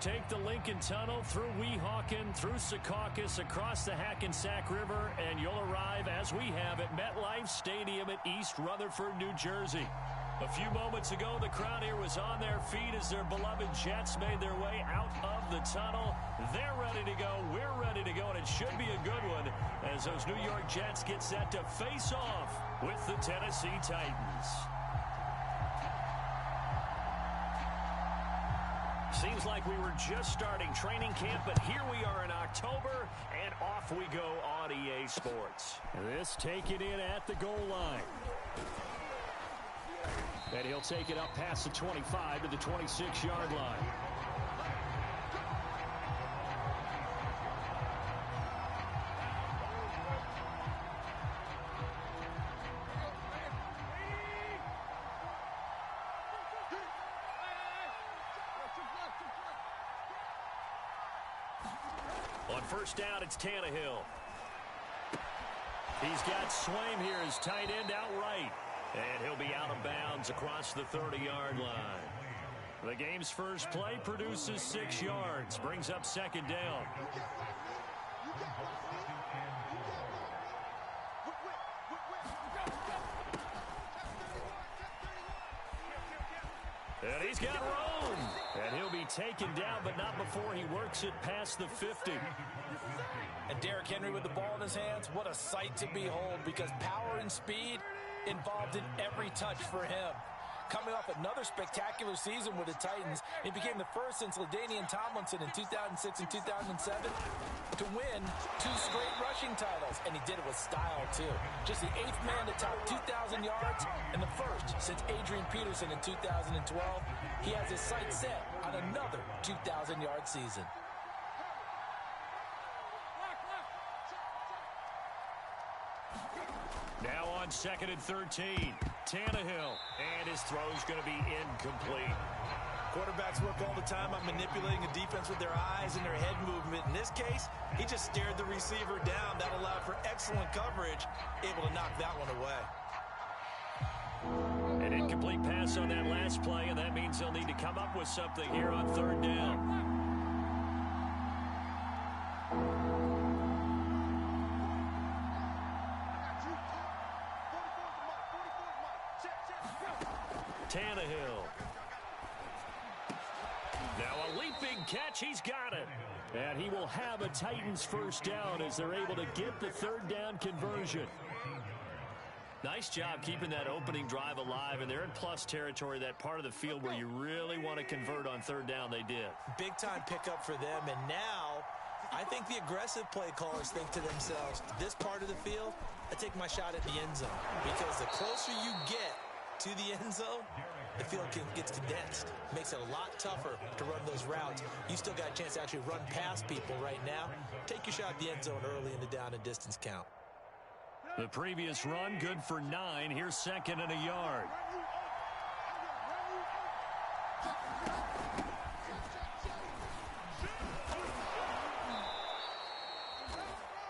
take the Lincoln Tunnel through Weehawken, through Secaucus, across the Hackensack River, and you'll arrive, as we have, at MetLife Stadium at East Rutherford, New Jersey. A few moments ago, the crowd here was on their feet as their beloved Jets made their way out of the tunnel. They're ready to go. We're ready to go, and it should be a good one as those New York Jets get set to face off with the Tennessee Titans. Seems like we were just starting training camp, but here we are in October, and off we go on EA Sports. This taken in at the goal line. And he'll take it up past the 25 to the 26-yard line. On first down, it's Tannehill. He's got Swaim here as tight end outright. And he'll be out of bounds across the 30-yard line. The game's first play produces 6 yards, brings up second down. And he's got room. And he'll be taken down, but not before he works it past the 50. And Derrick Henry with the ball in his hands, what a sight to behold, because power and speed involved in every touch for him. Coming off another spectacular season with the Titans, he became the first since LaDainian Tomlinson in 2006 and 2007 to win 2 straight rushing titles, and he did it with style too. Just the 8th man to top 2,000 yards and the first since Adrian Peterson in 2012. He has his sights set on another 2,000-yard season. Now on 2nd and 13, Tannehill, and his throw's going to be incomplete. Quarterbacks work all the time on manipulating the defense with their eyes and their head movement. In this case, he just stared the receiver down. That allowed for excellent coverage, able to knock that one away. An incomplete pass on that last play, and that means he'll need to come up with something here on 3rd down. Tannehill. Now a leaping catch. He's got it. And he will have a Titans first down as they're able to get the 3rd down conversion. Nice job keeping that opening drive alive, and they're in plus territory, that part of the field where you really want to convert on 3rd down. They did. Big-time pickup for them, and now I think the aggressive play callers think to themselves, this part of the field, I take my shot at the end zone, because the closer you get to the end zone, the field gets condensed. Makes it a lot tougher to run those routes. You still got a chance to actually run past people right now. Take your shot at the end zone early in the down and distance count. The previous run, good for 9. Here's 2nd and a yard.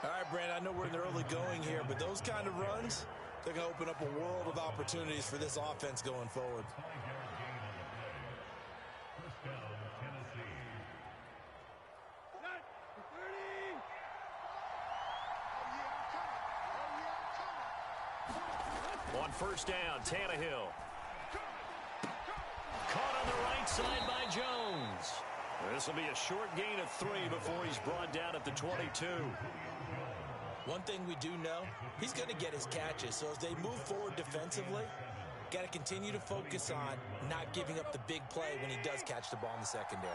All right, Brandon, I know we're in the early going here, but those kind of runs, they're going to open up a world of opportunities for this offense going forward. On first down, Tannehill. Caught on the right side by Jones. This will be a short gain of 3 before he's brought down at the 22. One thing we do know, he's going to get his catches. So as they move forward defensively, got to continue to focus on not giving up the big play when he does catch the ball in the secondary.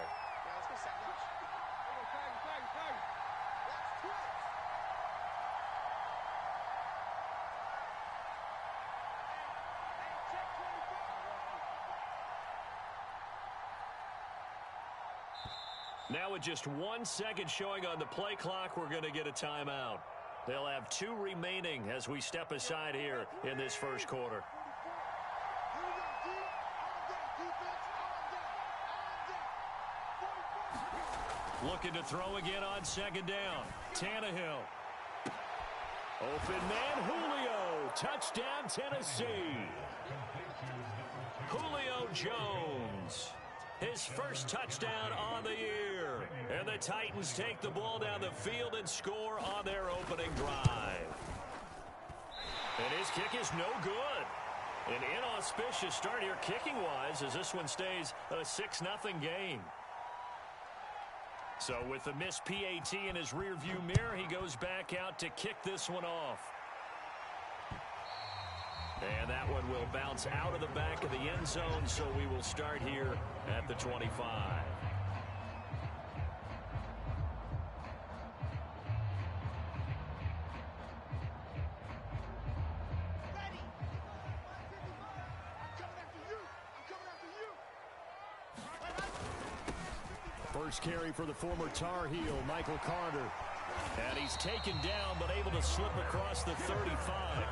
Now with just 1 second showing on the play clock, we're going to get a timeout. They'll have 2 remaining as we step aside here in this first quarter. Looking to throw again on 2nd down. Tannehill. Open man, Julio. Touchdown, Tennessee. Julio Jones. his first touchdown on the year. And the Titans take the ball down the field and score on their opening drive. And his kick is no good. An inauspicious start here kicking-wise as this one stays a 6-0 game. So with the missed PAT in his rearview mirror, he goes back out to kick this one off. And that one will bounce out of the back of the end zone, so we will start here at the 25. First carry for the former Tar Heel, Michael Carter. And he's taken down, but able to slip across the 35.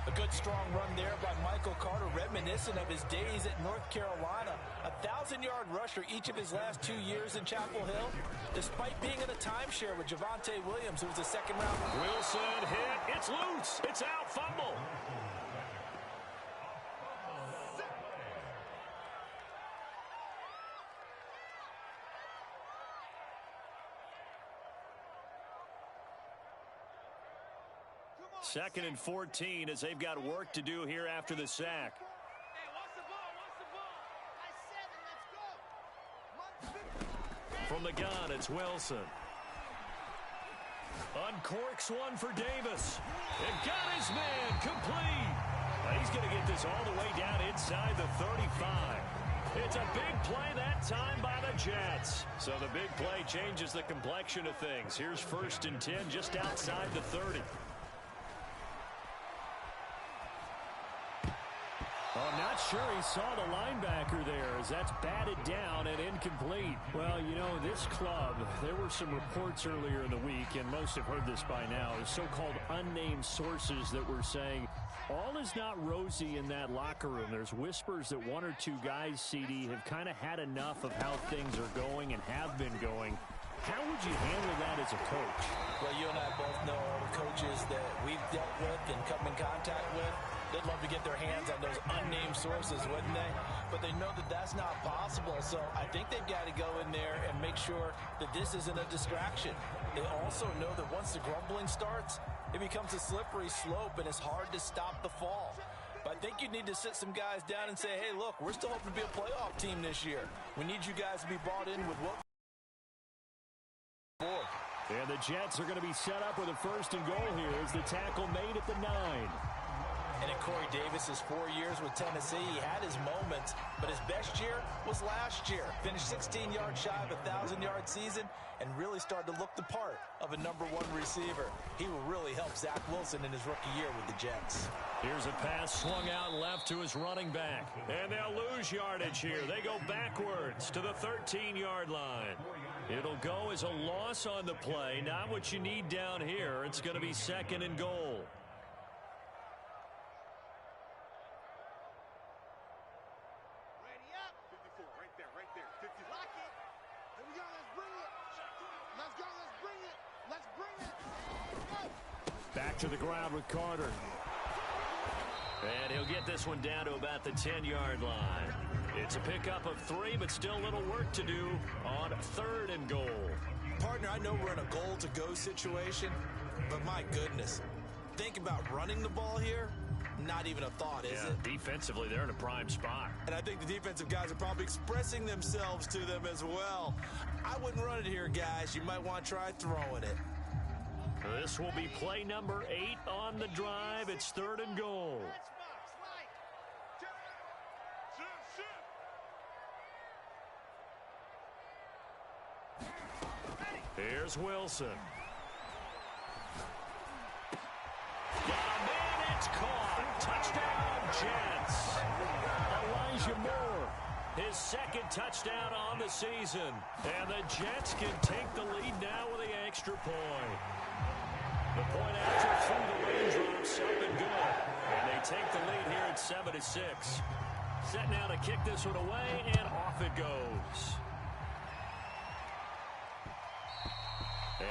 A good strong run there by Michael Carter, reminiscent of his days at North Carolina. A 1,000-yard rusher each of his last 2 years in Chapel Hill, despite being in a timeshare with Javonte Williams, who was a second-round. Wilson hit. It's loose. It's out. Fumble. Second and 14 as they've got work to do here after the sack. Hey, watch the ball, watch the ball. From the gun, it's Wilson. Uncorks one for Davis. And got his man complete. Now he's going to get this all the way down inside the 35. It's a big play that time by the Jets. So the big play changes the complexion of things. Here's 1st and 10 just outside the 30. I'm not sure he saw the linebacker there as that's batted down and incomplete. Well, you know, this club, there were some reports earlier in the week, and most have heard this by now, so-called unnamed sources that were saying all is not rosy in that locker room. There's whispers that 1 or 2 guys, CD, have kind of had enough of how things are going and have been going. How would you handle that as a coach? Well, you and I both know all the coaches that we've dealt with and come in contact with. They'd love to get their hands on those unnamed sources, wouldn't they? But they know that that's not possible, so I think they've got to go in there and make sure that this isn't a distraction. They also know that once the grumbling starts, it becomes a slippery slope, and it's hard to stop the fall. But I think you need to sit some guys down and say, hey, look, we're still hoping to be a playoff team this year. We need you guys to be bought in with what. And the Jets are going to be set up with a 1st and goal here as the tackle made at the 9. And in Corey Davis's 4 years with Tennessee, he had his moments, but his best year was last year. Finished 16 yards shy of a 1,000-yard season and really started to look the part of a #1 receiver. He will really help Zach Wilson in his rookie year with the Jets. Here's a pass swung out left to his running back. And they'll lose yardage here. They go backwards to the 13-yard line. It'll go as a loss on the play. Not what you need down here. It's going to be 2nd and goal. Back to the ground with Carter. And he'll get this one down to about the 10-yard line. It's a pickup of 3, but still a little work to do on 3rd and goal. Partner, I know we're in a goal-to-go situation, but my goodness, think about running the ball here. Not even a thought, is it? Defensively, they're in a prime spot. And I think the defensive guys are probably expressing themselves to them as well. I wouldn't run it here, guys. You might want to try throwing it. This will be play number 8 on the drive. It's 3rd and goal. Here's Wilson. Got a man, it's caught. Touchdown, Jets. Elijah Moore, his 2nd touchdown on the season. And the Jets can take the lead now with the extra point. The point after through the raindrops, something good. And they take the lead here at 7-6. Set now to kick this one away, and off it goes.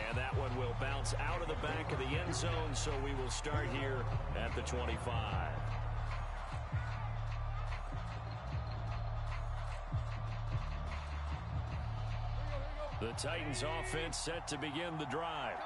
And that one will bounce out of the back of the end zone, so we will start here at the 25. The Titans offense set to begin the drive.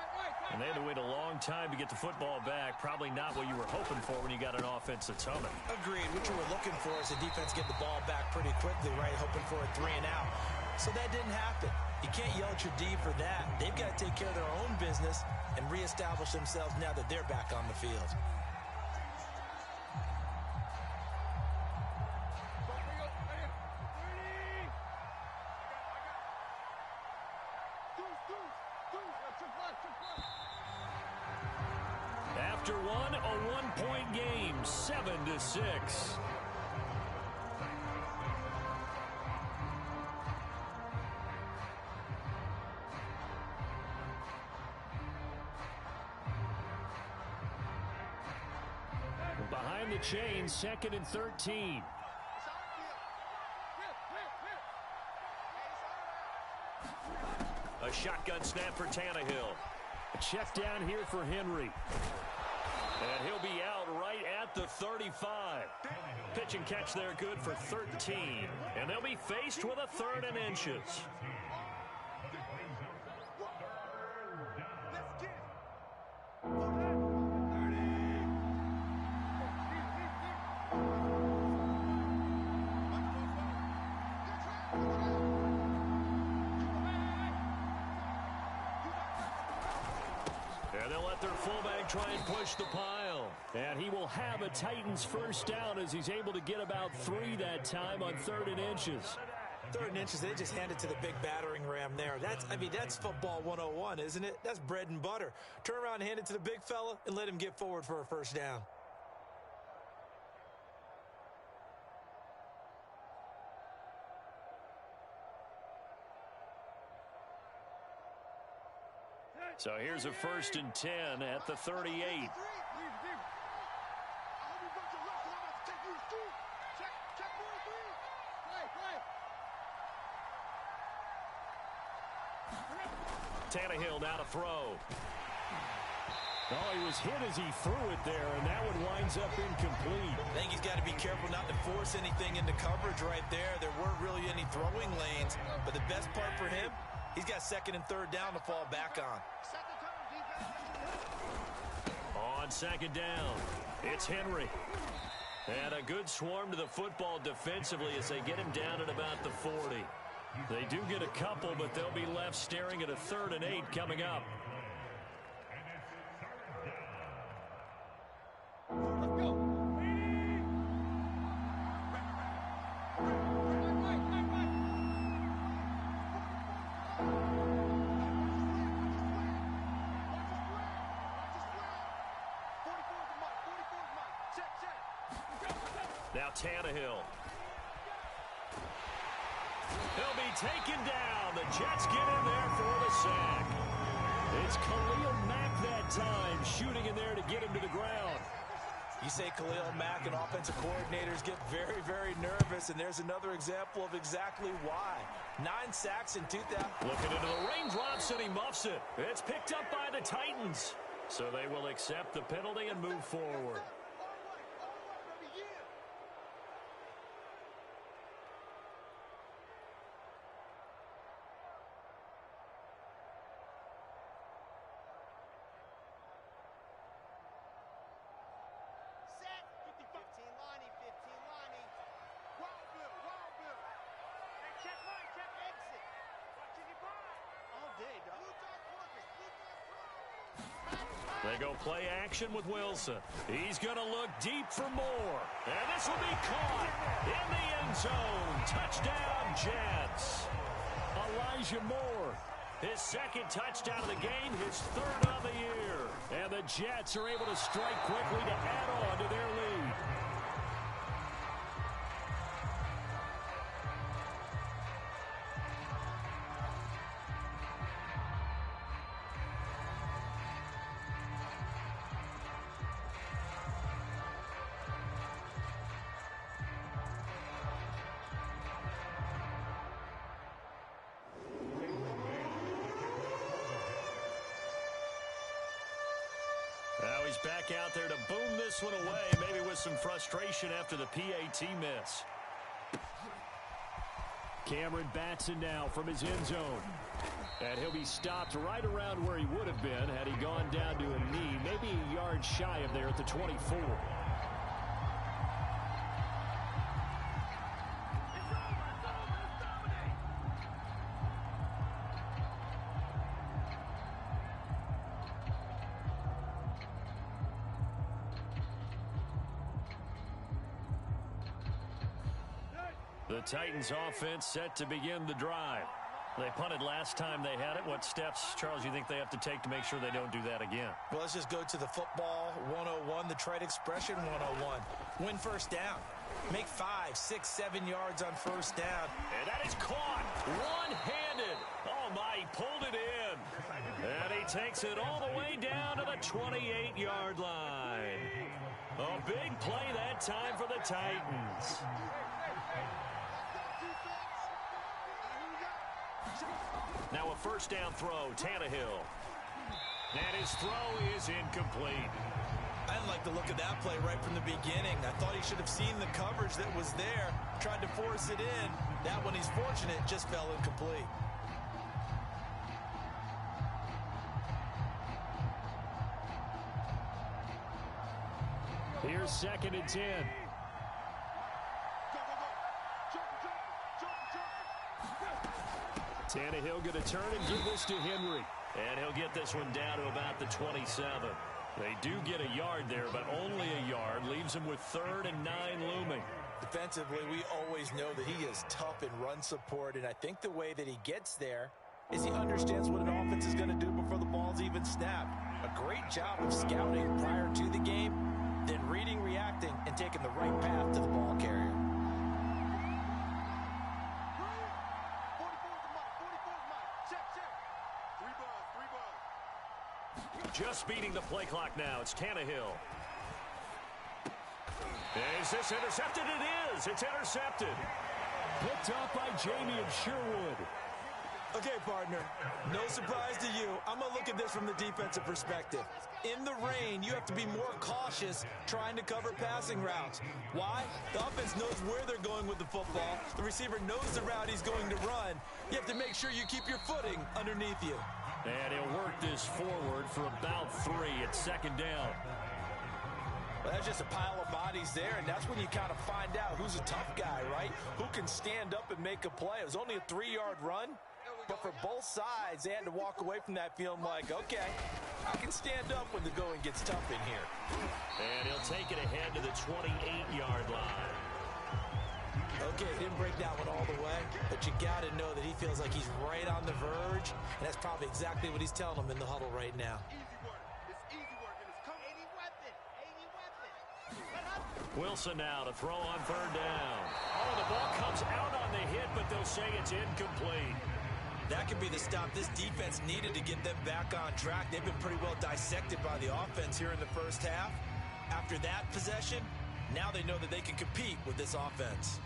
And they had to wait a long time to get the football back. Probably not what you were hoping for when you got an offense that's humming. Agreed. What you were looking for is the defense get the ball back pretty quickly, right? Hoping for a 3 and out. So that didn't happen. You can't yell at your D for that. They've got to take care of their own business and reestablish themselves now that they're back on the field. After one, a 1-point game, 7-6. Behind the chain, 2nd and 13. A shotgun snap for Tannehill. A check down here for Henry. And he'll be out right at the 35. Pitch and catch there good for 13. And they'll be faced with a 3rd and inches. And they'll let their fullback try and push the pile. And he will have a Titans first down as he's able to get about 3 that time on 3rd and inches. 3rd and inches, they just hand it to the big battering ram there. That's football 101, isn't it? That's bread and butter. Turn around and hand it to the big fella and let him get forward for a first down. So here's a 1st and 10 at the 38. Tannehill now to throw. Oh, he was hit as he threw it there, and that one winds up incomplete. I think he's got to be careful not to force anything into coverage right there. There weren't really any throwing lanes, but the best part for him, he's got 2nd and 3rd down to fall back on. On 2nd down, it's Henry. And a good swarm to the football defensively as they get him down at about the 40. They do get a couple, but they'll be left staring at a 3rd and 8 coming up. Let's go. Now Tannehill. He'll be taken down. The Jets get in there for the sack. It's Khalil Mack that time, shooting in there to get him to the ground. You say Khalil Mack and offensive coordinators get very, very nervous, and there's another example of exactly why. 9 sacks in 2000. Looking into the raindrops, and he muffs it. It's picked up by the Titans. So they will accept the penalty and move forward. They go play action with Wilson. He's going to look deep for more. And this will be caught in the end zone. Touchdown, Jets. Elijah Moore. His 2nd touchdown of the game, his 3rd of the year. And the Jets are able to strike quickly to add on to their lead. Now he's back out there to boom this one away, maybe with some frustration after the PAT miss. Cameron Batson now from his end zone. And he'll be stopped right around where he would have been had he gone down to a knee, maybe a yard shy of there at the 24. The Titans offense set to begin the drive. They punted last time they had it. What steps, Charles, you think they have to take to make sure they don't do that again? Well, let's just go to the football 101, the trade expression 101. Win first down. Make 5, 6, 7 yards on first down. And that is caught one-handed. Oh, my, he pulled it in. And he takes it all the way down to the 28-yard line. A big play that time for the Titans. Now a first down throw, Tannehill. And his throw is incomplete. I didn't like the look of that play right from the beginning. I thought he should have seen the coverage that was there, tried to force it in. That one, he's fortunate, just fell incomplete. Here's 2nd and 10. Tannehill going to turn and give this to Henry. And he'll get this one down to about the 27. They do get a yard there, but only a yard. Leaves him with 3rd and 9 looming. Defensively, we always know that he is tough in run support, and I think the way that he gets there is he understands what an offense is going to do before the ball's even snapped. A great job of scouting prior to the game, then reading, reacting, and taking the right path to the ball carrier. Just beating the play clock now. It's Tannehill. Is this intercepted? It is. It's intercepted. Picked up by Jamie of Sherwood. Okay, partner, no surprise to you. I'm going to look at this from the defensive perspective. In the rain, you have to be more cautious trying to cover passing routes. Why? The offense knows where they're going with the football. The receiver knows the route he's going to run. You have to make sure you keep your footing underneath you. And he'll work this forward for about 3 at 2nd down. Well, that's just a pile of bodies there, and that's when you kind of find out who's a tough guy, right? Who can stand up and make a play. It was only a 3-yard run, but for both sides, they had to walk away from that feeling like, okay, I can stand up when the going gets tough in here. And he'll take it ahead to the 28-yard line. Okay, didn't break that one all the way, but you got to know that he feels like he's right on the verge, and that's probably exactly what he's telling them in the huddle right now. Wilson now to throw on 3rd down. Oh, the ball comes out on the hit, but they'll say it's incomplete. That could be the stop this defense needed to get them back on track. They've been pretty well dissected by the offense here in the first half. After that possession, now they know that they can compete with this offense.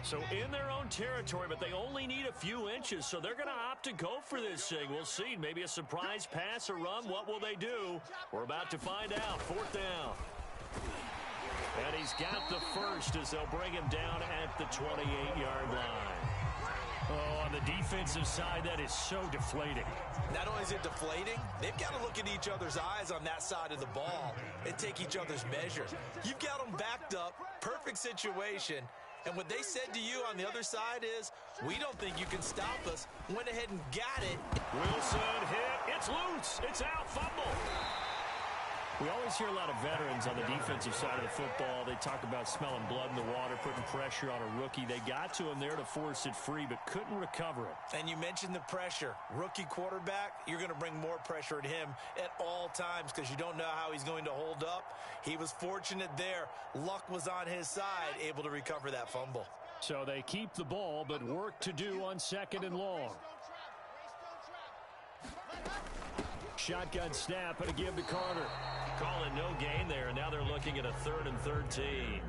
So in their own territory, but they only need a few inches, so they're going to opt to go for this thing. We'll see. Maybe a surprise pass or run. What will they do? We're about to find out. 4th down. And he's got the first as they'll bring him down at the 28-yard line. Oh, on the defensive side, that is so deflating. Not only is it deflating, they've got to look in each other's eyes on that side of the ball and take each other's measure. You've got them backed up, perfect situation. And what they said to you on the other side is, we don't think you can stop us. Went ahead and got it. Wilson hit. It's loose. It's out. Fumble. We always hear a lot of veterans on the defensive side of the football. They talk about smelling blood in the water, putting pressure on a rookie. They got to him there to force it free, but couldn't recover it. And you mentioned the pressure. Rookie quarterback, you're going to bring more pressure at him at all times because you don't know how he's going to hold up. He was fortunate there. Luck was on his side, able to recover that fumble. So they keep the ball, but work to do on 2nd and long. Shotgun snap and a give to Carter. Calling no gain there, and now they're looking at a 3rd and 13.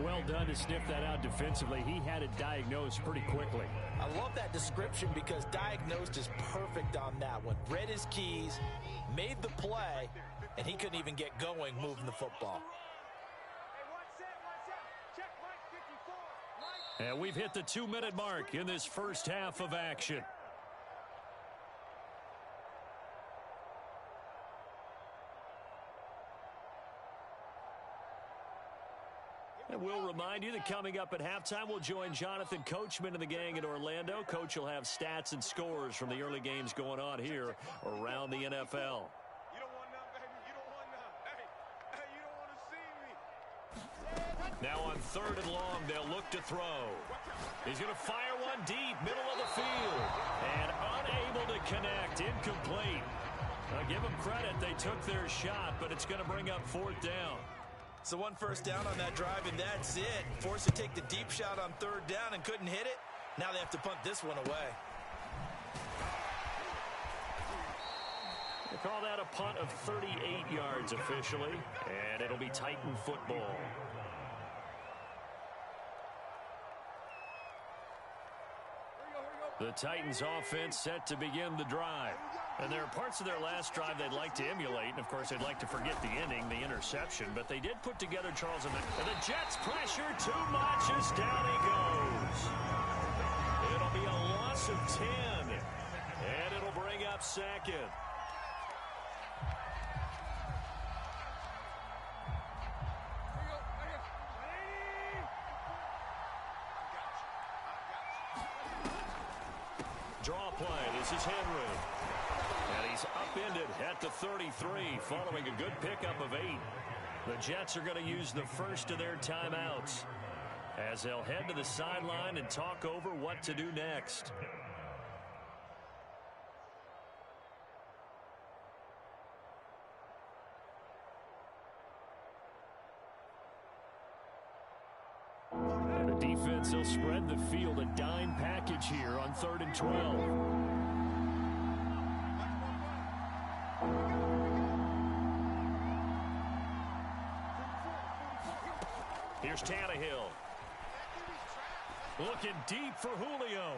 Well done to sniff that out defensively. He had it diagnosed pretty quickly. I love that description because diagnosed is perfect on that one. Read his keys, made the play, and he couldn't even get going moving the football. And we've hit the 2-minute mark in this first half of action. And we'll remind you that coming up at halftime, we'll join Jonathan Coachman and the gang in Orlando. Coach will have stats and scores from the early games going on here around the NFL. You don't want none, baby. You don't want none. Hey, you don't want to see me. Now on 3rd and long, they'll look to throw. He's going to fire one deep, middle of the field. And unable to connect, incomplete. Now give them credit, they took their shot, but it's going to bring up 4th down. So 1 first down on that drive, and that's it. Forced to take the deep shot on 3rd down and couldn't hit it. Now they have to punt this one away. They call that a punt of 38 yards officially, and it'll be Titan football. The Titans offense set to begin the drive. And there are parts of their last drive they'd like to emulate. And, of course, they'd like to forget the inning, the interception. But they did put together Charles and the Jets pressure too much as down he goes. It'll be a loss of 10. And it'll bring up 2nd. Draw play. This is Henry. And he's upended at the 33 following a good pickup of 8. The Jets are going to use the first of their timeouts as they'll head to the sideline and talk over what to do next. And the defense will spread the field, a dime package here on 3rd and 12. Here's Tannehill. Looking deep for Julio.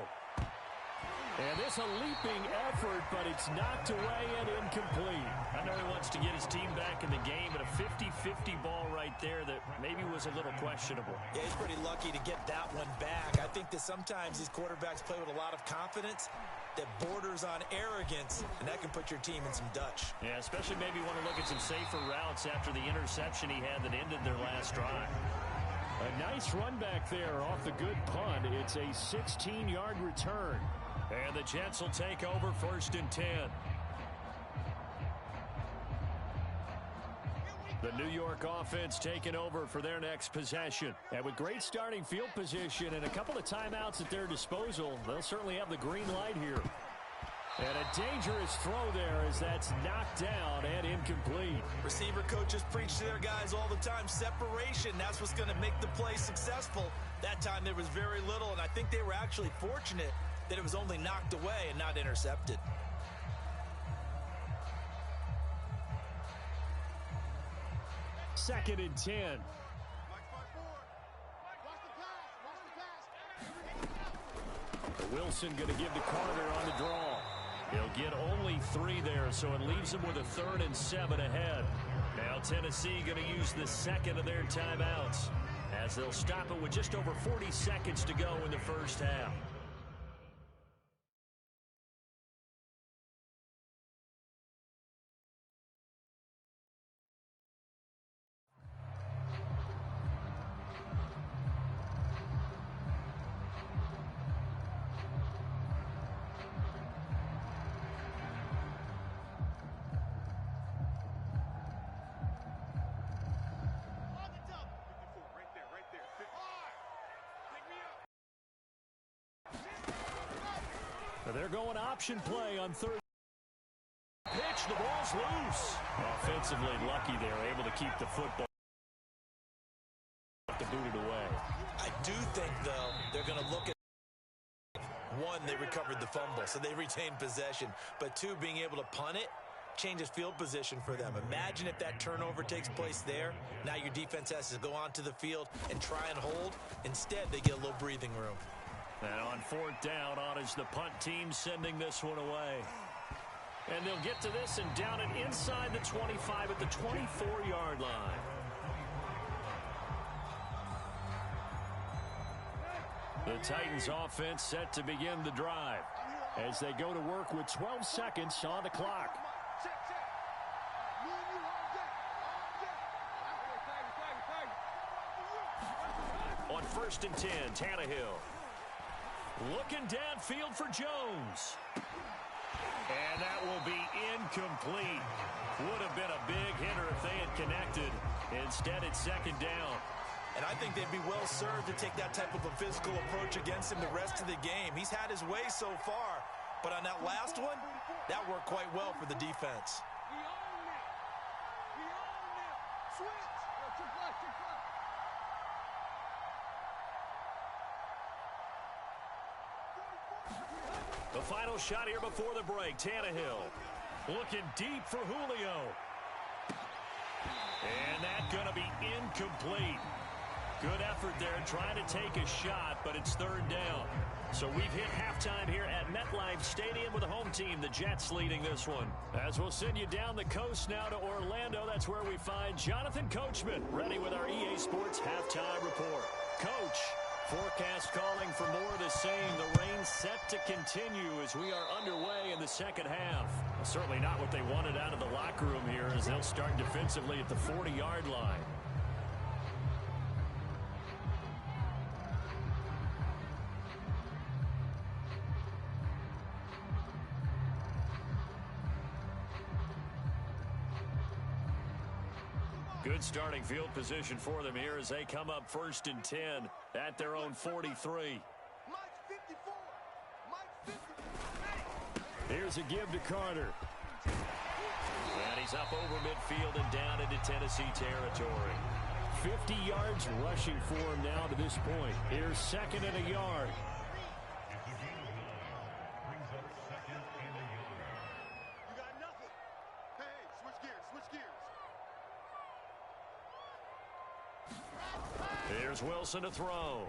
And this a leaping effort, but it's knocked away and incomplete. I know he wants to get his team back in the game, but a 50-50 ball right there that maybe was a little questionable. Yeah, he's pretty lucky to get that one back. I think that sometimes these quarterbacks play with a lot of confidence that borders on arrogance, and that can put your team in some Dutch. Yeah, especially maybe want to look at some safer routes after the interception he had that ended their last drive. A nice run back there off the good punt. It's a 16-yard return. And the Jets will take over 1st and 10. The New York offense taking over for their next possession. And with great starting field position and a couple of timeouts at their disposal, they'll certainly have the green light here. And a dangerous throw there as that's knocked down and incomplete. Receiver coaches preach to their guys all the time. Separation, that's what's going to make the play successful. That time there was very little, and I think they were actually fortunate that it was only knocked away and not intercepted. Second and 10. Wilson going to give to Carter on the draw. He'll get only 3 there, so it leaves him with a 3rd and 7 ahead. Now Tennessee going to use the second of their timeouts as they'll stop it with just over 40 seconds to go in the first half. They're going option play on third. Pitch, the ball's loose. Offensively lucky they're able to keep the football. To boot it away. I do think, though, they're going to look at one, they recovered the fumble, so they retained possession. But two, being able to punt it changes field position for them. Imagine if that turnover takes place there. Now your defense has to go onto the field and try and hold. Instead, they get a little breathing room. And on fourth down, on is the punt team sending this one away. And they'll get to this and down it inside the 25 at the 24-yard line. The Titans offense set to begin the drive as they go to work with 12 seconds on the clock. On 1st and 10, Tannehill. Looking downfield for Jones. And that will be incomplete. Would have been a big hitter if they had connected. Instead, it's second down. And I think they'd be well served to take that type of a physical approach against him the rest of the game. He's had his way so far, but on that last one, that worked quite well for the defense. The final shot here before the break. Tannehill looking deep for Julio. And that's going to be incomplete. Good effort there trying to take a shot, but it's third down. So we've hit halftime here at MetLife Stadium with the home team, the Jets, leading this one. As we'll send you down the coast now to Orlando, that's where we find Jonathan Coachman, ready with our EA Sports halftime report. Coach, forecast calling for more of the same. The rain set to continue as we are underway in the second half. Well, certainly not what they wanted out of the locker room here as they'll start defensively at the 40-yard line. Good starting field position for them here as they come up 1st and 10 at their own 43. Here's a give to Carter. And he's up over midfield and down into Tennessee territory. 50 yards rushing for him now to this point. Here's 2nd and a yard. Here's Wilson to throw.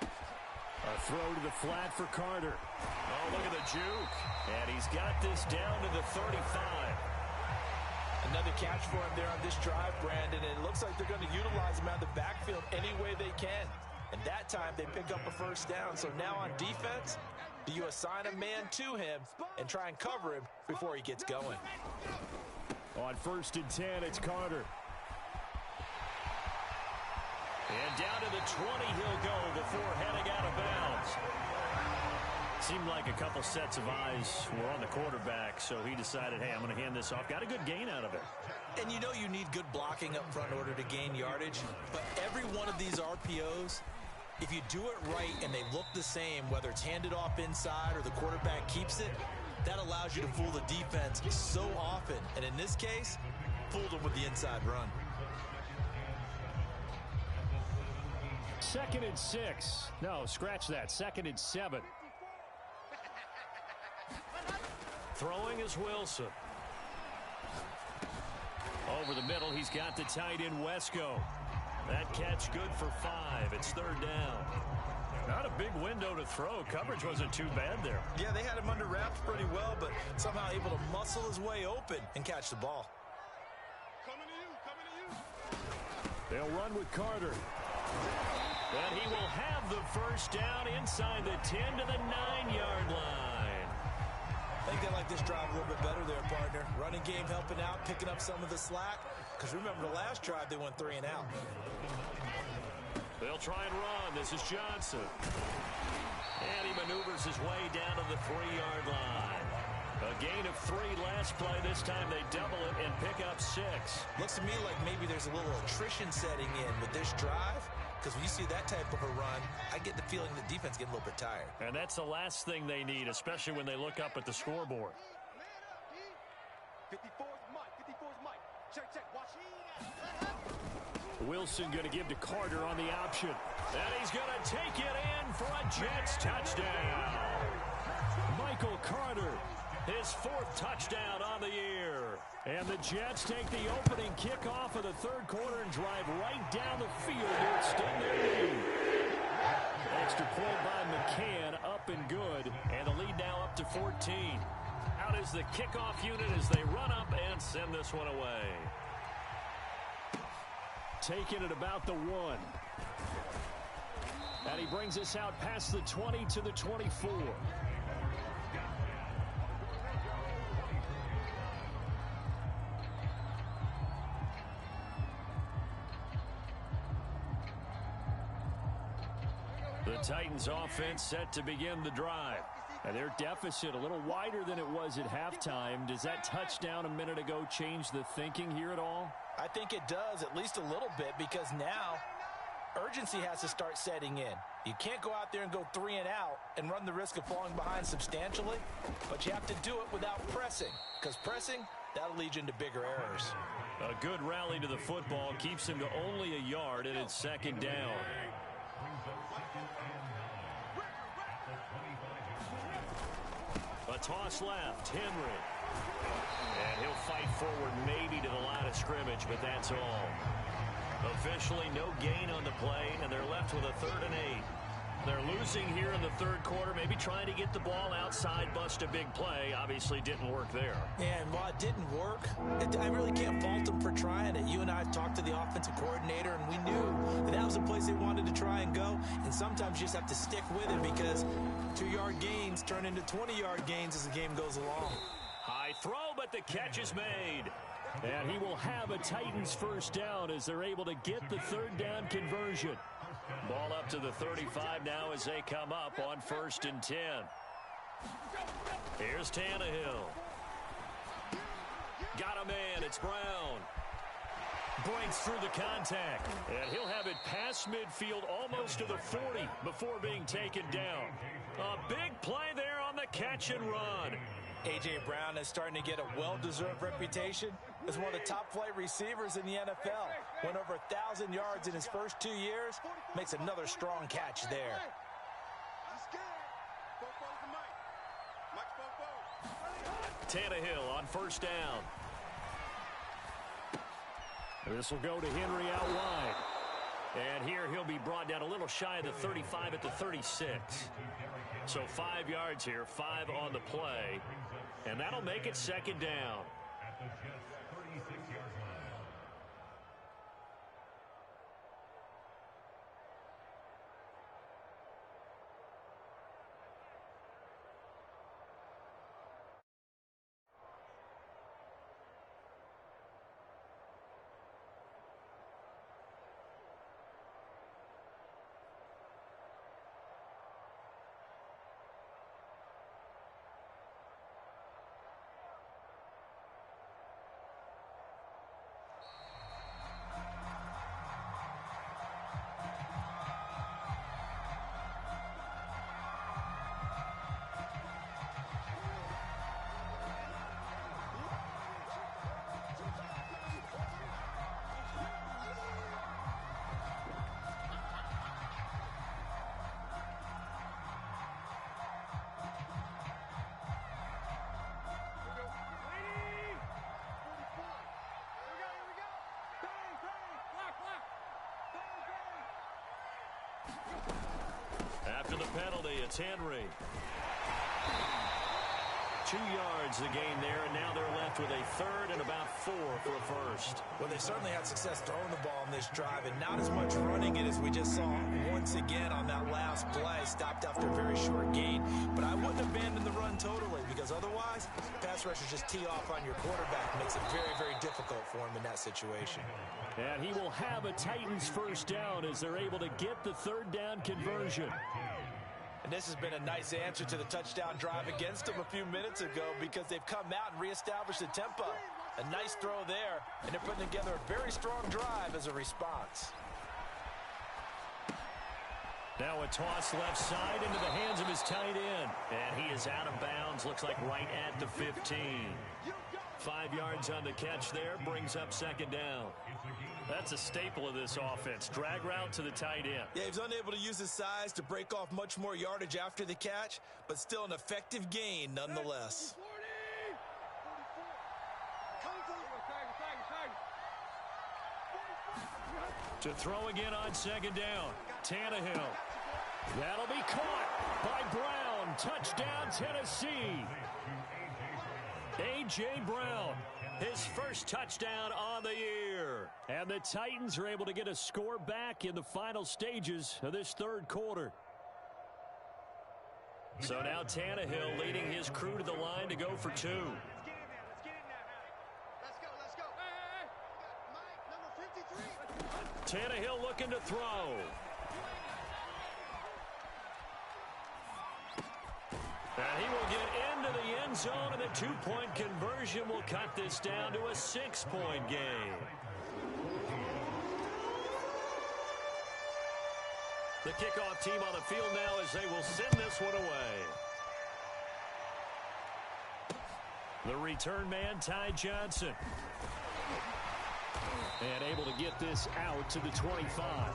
A throw to the flat for Carter. Oh, look at the juke. And he's got this down to the 35. Another catch for him there on this drive, Brandon. And it looks like they're going to utilize him out of the backfield any way they can. And that time they pick up a first down. So now on defense, do you assign a man to him and try and cover him before he gets going? On 1st and 10, it's Carter. And down to the 20 he'll go before heading out of bounds. Seemed like a couple sets of eyes were on the quarterback, so he decided, hey, I'm going to hand this off. Got a good gain out of it. And you know you need good blocking up front in order to gain yardage. But every one of these RPOs, if you do it right and they look the same, whether it's handed off inside or the quarterback keeps it, that allows you to fool the defense so often. And in this case, fooled them with the inside run. 2nd and 6. No, scratch that. 2nd and 7. Throwing is Wilson. Over the middle, he's got the tight end Wesco. That catch good for 5. It's 3rd down. Not a big window to throw. Coverage wasn't too bad there. Yeah, they had him under wraps pretty well, but somehow able to muscle his way open and catch the ball. They'll run with Carter. And he will have the first down inside the 10 to the 9-yard line. I think they like this drive a little bit better there, partner. Running game helping out, picking up some of the slack. Because remember, the last drive, they went 3 and out. They'll try and run. This is Johnson. And he maneuvers his way down to the 3-yard line. A gain of 3 last play. This time they double it and pick up 6. Looks to me like maybe there's a little attrition setting in with this drive. because when you see that type of a run, I get the feeling the defense getting a little bit tired. And that's the last thing they need, especially when they look up at the scoreboard. 54's Mike. 54's Mike. Check, check. Watch. Wilson going to give to Carter on the option. And he's going to take it in for a Jets touchdown. Michael Carter, his 4th touchdown on the year. And the Jets take the opening kickoff of the 3rd quarter and drive right down the field to extend their lead. Extra point by McCann, up and good. And the lead now up to 14. Out is the kickoff unit as they run up and send this one away. Taking it about the 1. And he brings us out past the 20 to the 24. The Titans offense set to begin the drive. And their deficit a little wider than it was at halftime. Does that touchdown a minute ago change the thinking here at all? I think it does, at least a little bit, because now urgency has to start setting in. You can't go out there and go 3 and out and run the risk of falling behind substantially, but you have to do it without pressing, because pressing, that'll lead you into bigger errors. A good rally to the football keeps him to only a yard, and it's 2nd down. A toss left, Henry. And he'll fight forward maybe to the line of scrimmage, but that's all. Officially no gain on the play, and they're left with a 3rd and 8. They're losing here in the 3rd quarter, maybe trying to get the ball outside, bust a big play. Obviously didn't work there. And while it didn't work, I really can't fault them for trying it. You and I have talked to the offensive coordinator, and we knew that was the place they wanted to try and go. And sometimes you just have to stick with it because 2-yard gains turn into 20-yard gains as the game goes along. High throw, but the catch is made. And he will have a Titans 1st down as they're able to get the 3rd down conversion. Ball up to the 35 now as they come up on 1st and 10. Here's Tannehill. Got a man. It's Brown. Breaks through the contact. And he'll have it past midfield almost to the 40 before being taken down. A big play there on the catch and run. A.J. Brown is starting to get a well-deserved reputation as one of the top-flight receivers in the NFL. Went over 1,000 yards in his first 2 years. Makes another strong catch there. Tannehill on 1st down. This will go to Henry out wide. And here he'll be brought down a little shy of the 35 at the 36. So 5 yards here, 5 on the play. And that'll make it 2nd down. After the penalty, it's Henry. 2 yards the gain there, and now they're left with a 3rd and about 4 for a 1st. Well, they certainly had success throwing the ball in this drive, and not as much running it as we just saw once again on that last play. Stopped after a very short gain, but I wouldn't abandon the run totally, because otherwise, pass rushers just tee off on your quarterback. Makes it very, very difficult for him in that situation. And he will have a Titans 1st down as they're able to get the 3rd down conversion. And this has been a nice answer to the touchdown drive against them a few minutes ago because they've come out and reestablished the tempo. A nice throw there, and they're putting together a very strong drive as a response. Now a toss left side into the hands of his tight end. And he is out of bounds. Looks like right at the 15. 5 yards on the catch there. Brings up second down. That's a staple of this offense. Drag route to the tight end. Yeah, he's unable to use his size to break off much more yardage after the catch, but still an effective gain nonetheless. To throw again on second down. Tannehill. That'll be caught by Brown. Touchdown, Tennessee. A.J. Brown, his first touchdown on the year. And the Titans are able to get a score back in the final stages of this third quarter. So now Tannehill leading his crew to the line to go for two. Tannehill looking to throw. And he will get into the end zone, and the two-point conversion will cut this down to a 6-point game. The kickoff team on the field now as they will send this one away. The return man, Ty Johnson. And able to get this out to the 25.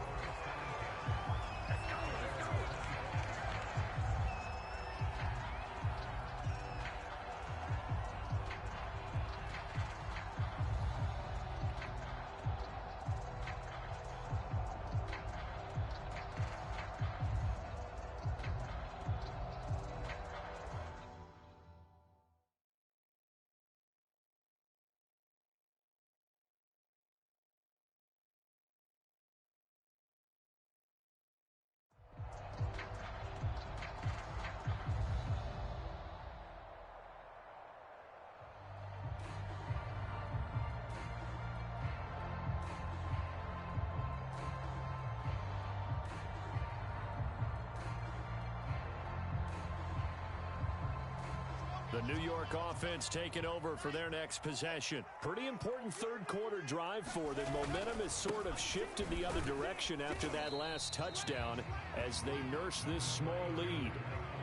The New York offense taking over for their next possession. Pretty important third quarter drive for them. Momentum has sort of shifted the other direction after that last touchdown as they nurse this small lead.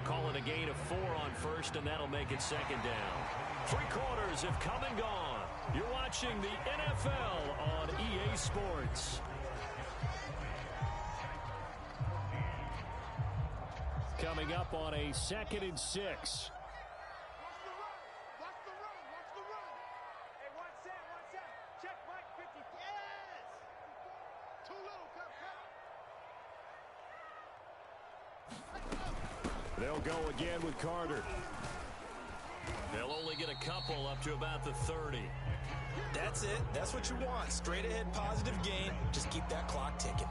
Call it a gain of 4 on first, and that'll make it second down. 3 quarters have come and gone. You're watching the NFL on EA Sports. Coming up on a 2nd and 6. They'll go again with Carter. They'll only get a couple up to about the 30. That's it. That's what you want. Straight ahead positive gain. Just keep that clock ticking.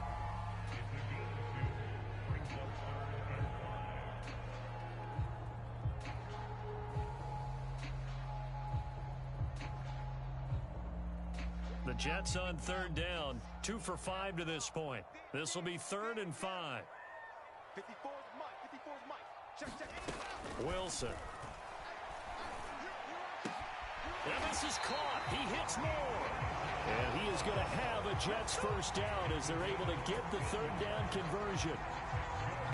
The Jets on 3rd down. 2 for 5 to this point. This will be 3rd and 5. 54's Mike. 54's Mike. Check. Wilson. And this is caught. He hits more. And he is going to have a Jets first down as they're able to get the 3rd down conversion.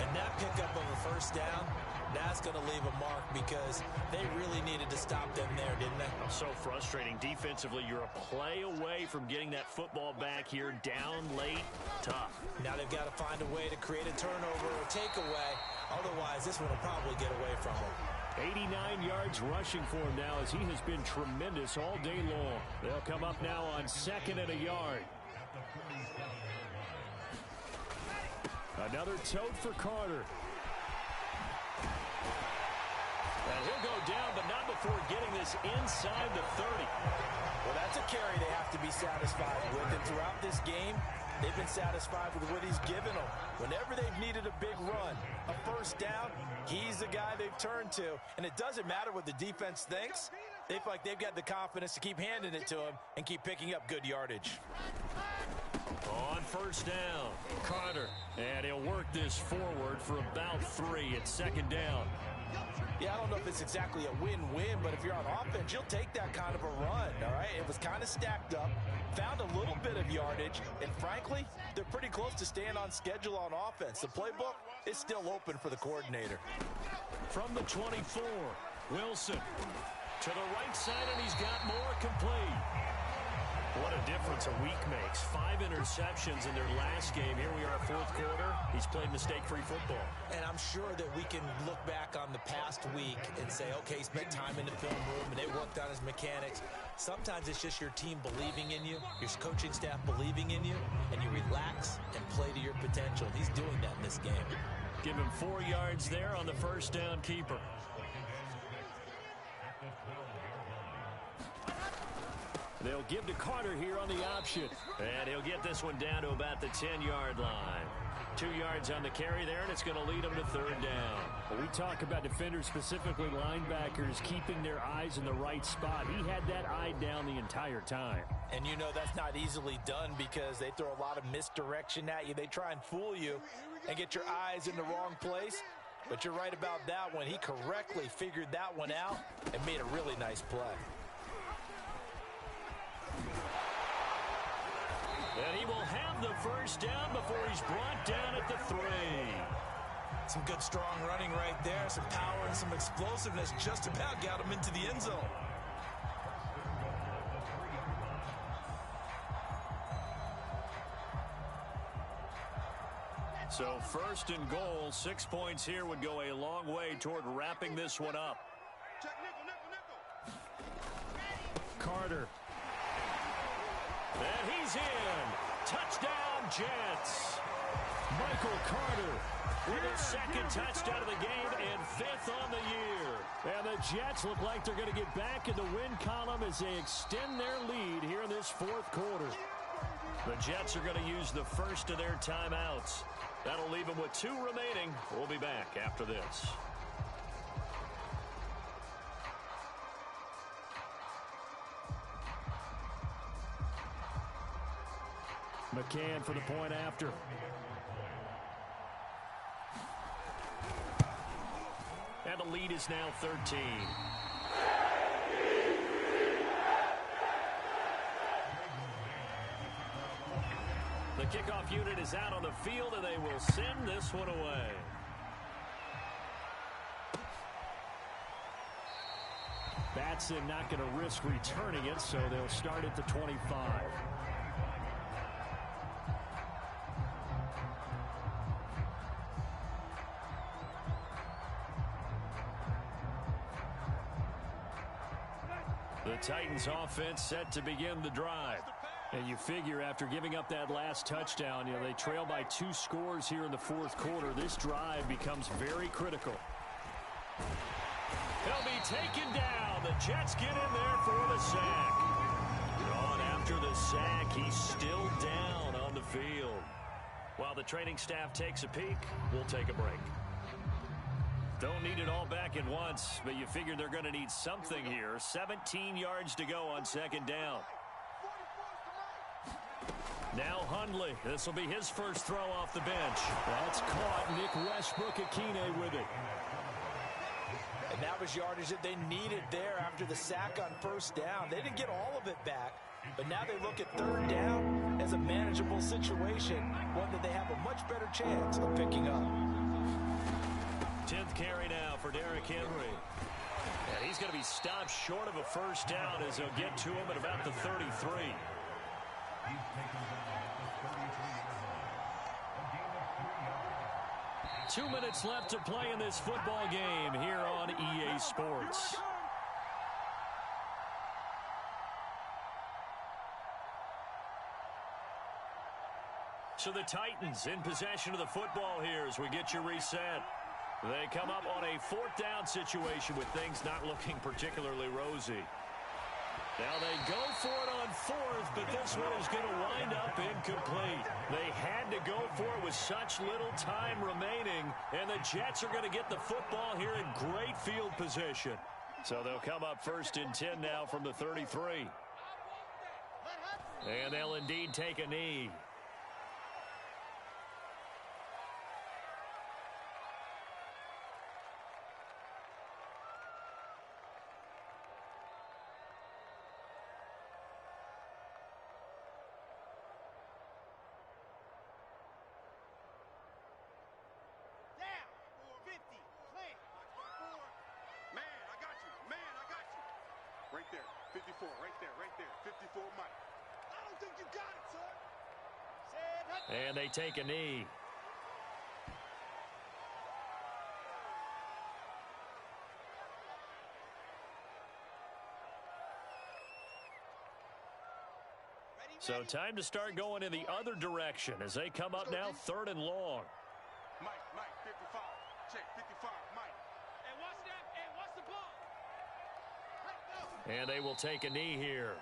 And that pickup of a first down, that's going to leave a mark because they really needed to stop them there, didn't they? So frustrating. Defensively, you're a play away from getting that football back here. Down late, tough. Now they've got to find a way to create a turnover or takeaway. Otherwise, this one will probably get away from them. 89 yards rushing for him now as he has been tremendous all day long. They'll come up now on 2nd and a yard. Another tote for Carter. And he'll go down, but not before getting this inside the 30. Well, that's a carry they have to be satisfied with. And throughout this game, they've been satisfied with what he's given them. Whenever they've needed a big run, a first down, he's the guy they've turned to. And it doesn't matter what the defense thinks. They feel like they've got the confidence to keep handing it to him and keep picking up good yardage. On 1st down, Carter. And he'll work this forward for about 3 at 2nd down. Yeah, I don't know if it's exactly a win-win, but if you're on offense, you'll take that kind of a run, all right? It was kind of stacked up, found a little bit of yardage, and frankly, they're pretty close to staying on schedule on offense. The playbook is still open for the coordinator. From the 24, Wilson to the right side, and he's got more complete. What a difference a week makes. 5 interceptions in their last game. Here we are, fourth quarter. He's played mistake-free football. And I'm sure that we can look back on the past week and say, okay, he spent time in the film room and they worked on his mechanics. Sometimes it's just your team believing in you, your coaching staff believing in you, and you relax and play to your potential. He's doing that in this game. Give him 4 yards there on the first down keeper. They'll give to Carter here on the option. And he'll get this one down to about the 10-yard line. 2 yards on the carry there, and it's going to lead him to third down. Well, we talk about defenders, specifically linebackers, keeping their eyes in the right spot. He had that eye down the entire time. And you know that's not easily done because they throw a lot of misdirection at you. They try and fool you and get your eyes in the wrong place. But you're right about that one. He correctly figured that one out and made a really nice play. And he will have the first down before he's brought down at the 3. Some good strong running right there. Some power and some explosiveness just about got him into the end zone. So first and goal, 6 points here would go a long way toward wrapping this one up. Carter. And he's in. Touchdown, Jets. Michael Carter with his second touchdown of the game and 5th on the year. And the Jets look like they're going to get back in the win column as they extend their lead here in this fourth quarter. The Jets are going to use the first of their timeouts. That'll leave them with 2 remaining. We'll be back after this. McCann for the point after. And the lead is now 13. The kickoff unit is out on the field, and they will send this one away. Batson not going to risk returning it, so they'll start at the 25. The Titans offense set to begin the drive. And you figure after giving up that last touchdown, they trail by 2 scores here in the fourth quarter. This drive becomes very critical. He'll be taken down. The Jets get in there for the sack. On after the sack, he's still down on the field. While the training staff takes a peek, we'll take a break. Don't need it all back at once, but you figure they're going to need something here. 17 yards to go on second down. Now Hundley. This will be his first throw off the bench. That's caught. Nick Westbrook-Akine with it. And that was yardage that they needed there after the sack on first down. They didn't get all of it back, but now they look at third down as a manageable situation, one that they have a much better chance of picking up. 10th carry now for Derrick Henry. And he's going to be stopped short of a first down as they'll get to him at about the 33. 2 minutes left to play in this football game here on EA Sports. So the Titans in possession of the football here as we get you reset. They come up on a 4th down situation with things not looking particularly rosy. Now they go for it on 4th, but this one is going to wind up incomplete. They had to go for it with such little time remaining, and the Jets are going to get the football here in great field position. So they'll come up 1st and 10 now from the 33. And they'll indeed take a knee. there. 54, right there, right there. 54, Mike. I don't think you got it, son. And they take a knee. So time to start going in the other direction as they come up now 3rd and long. Mike, 55. Check, 55, Mike. And watch that, and watch the ball. Let go. And they will take a knee here.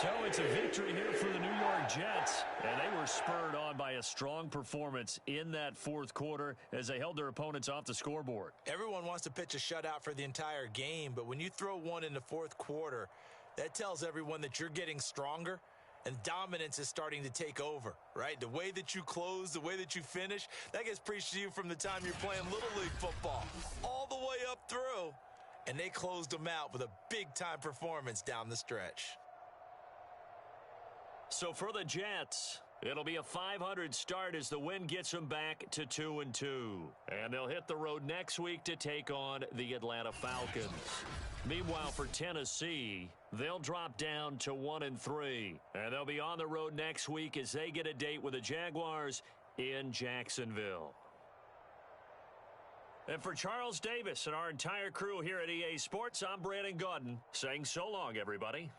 So it's a victory here for the New York Jets, and they were spurred on by a strong performance in that 4th quarter as they held their opponents off the scoreboard. Everyone wants to pitch a shutout for the entire game, but when you throw one in the 4th quarter, that tells everyone that you're getting stronger and dominance is starting to take over, right? The way that you close, the way that you finish, that gets preached to you from the time you're playing Little League football all the way up through, and they closed them out with a big-time performance down the stretch. So for the Jets, it'll be a .500 start as the win gets them back to 2-2. And they'll hit the road next week to take on the Atlanta Falcons. Meanwhile, for Tennessee, they'll drop down to 1-3. And they'll be on the road next week as they get a date with the Jaguars in Jacksonville. And for Charles Davis and our entire crew here at EA Sports, I'm Brandon Gaudin saying so long, everybody.